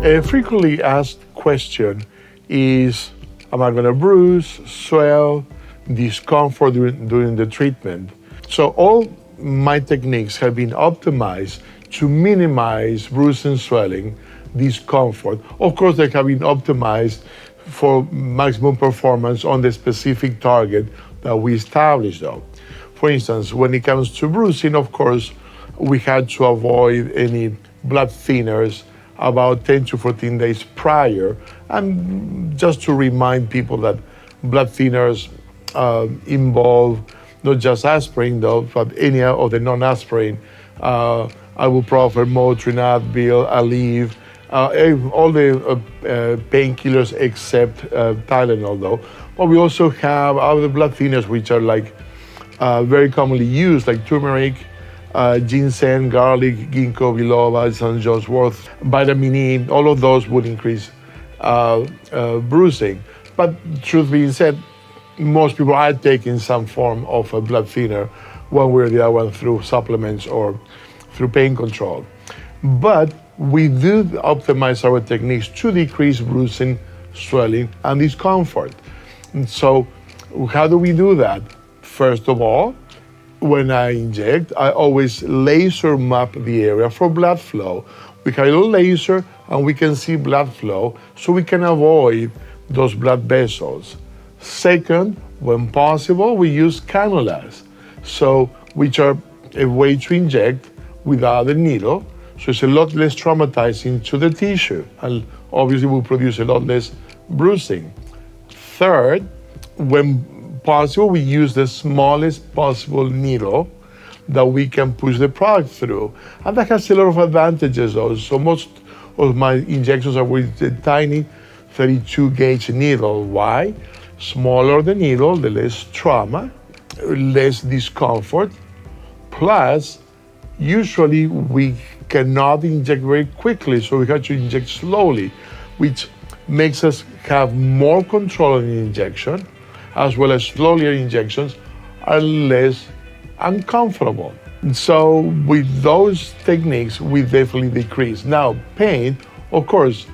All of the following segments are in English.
A frequently asked question is, am I going to bruise, swell, discomfort during the treatment? So all my techniques have been optimized to minimize bruising, swelling, discomfort. Of course, they have been optimized for maximum performance on the specific target that we established though. For instance, when it comes to bruising, of course, we had to avoid any blood thinners about 10 to 14 days prior. And just to remind people that blood thinners involve not just aspirin though, but any of the non-aspirin, ibuprofen, Motrin, Advil, Aleve, all the painkillers except Tylenol though. But we also have other blood thinners which are like very commonly used, like turmeric, ginseng, garlic, ginkgo biloba, St. John's wort, vitamin E. All of those would increase bruising. But truth being said, most people are taking some form of a blood thinner, one way or the other one, through supplements or through pain control. But we do optimize our techniques to decrease bruising, swelling, and discomfort. And so how do we do that? First of all, when I inject, I always laser map the area for blood flow. We have a little laser and we can see blood flow, so we can avoid those blood vessels. Second, when possible, we use cannulas, which are a way to inject without a needle, so it's a lot less traumatizing to the tissue, and obviously will produce a lot less bruising. Third, when possible, we use the smallest possible needle that we can push the product through, and that has a lot of advantages though. So most of my injections are with the tiny 32 gauge needle. Why? Smaller the needle, the less trauma, less discomfort, plus usually we cannot inject very quickly, so we have to inject slowly, which makes us have more control in the injection, as well as slower injections are less uncomfortable. So with those techniques, we definitely decrease. Now, pain, of course,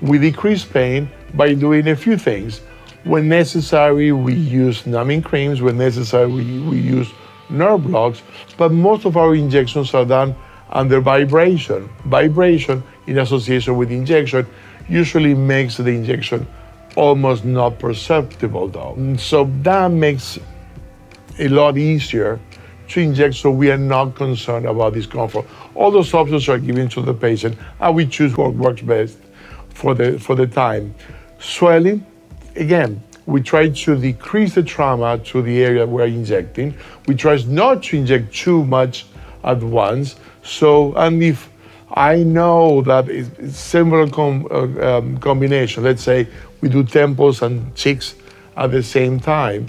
we decrease pain by doing a few things. When necessary, we use numbing creams. When necessary, we use nerve blocks, but most of our injections are done under vibration. Vibration in association with injection usually makes the injection almost not perceptible though. So that makes it a lot easier to inject, so we are not concerned about discomfort. All those options are given to the patient and we choose what works best for the time. Swelling, again, we try to decrease the trauma to the area we're injecting. We try not to inject too much at once. So, and if I know that it's similar combination, let's say we do temples and cheeks at the same time,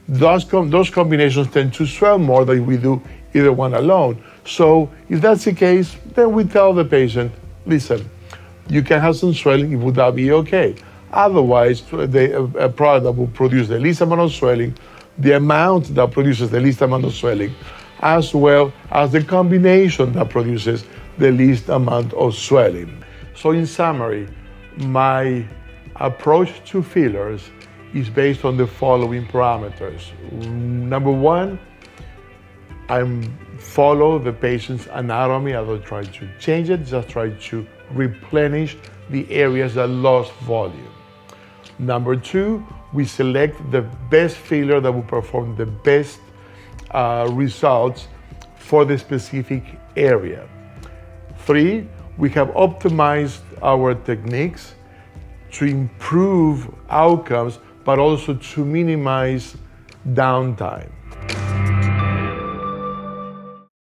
those combinations tend to swell more than we do either one alone. So if that's the case, then we tell the patient, listen, you can have some swelling, would that be okay? Otherwise, a product that will produce the least amount of swelling, the amount that produces the least amount of swelling, as well as the combination that produces the least amount of swelling. So in summary, my approach to fillers is based on the following parameters. Number one, I follow the patient's anatomy. I don't try to change it, just try to replenish the areas that lost volume. Number two, we select the best filler that will perform the best results for the specific area. Three, we have optimized our techniques to improve outcomes, but also to minimize downtime.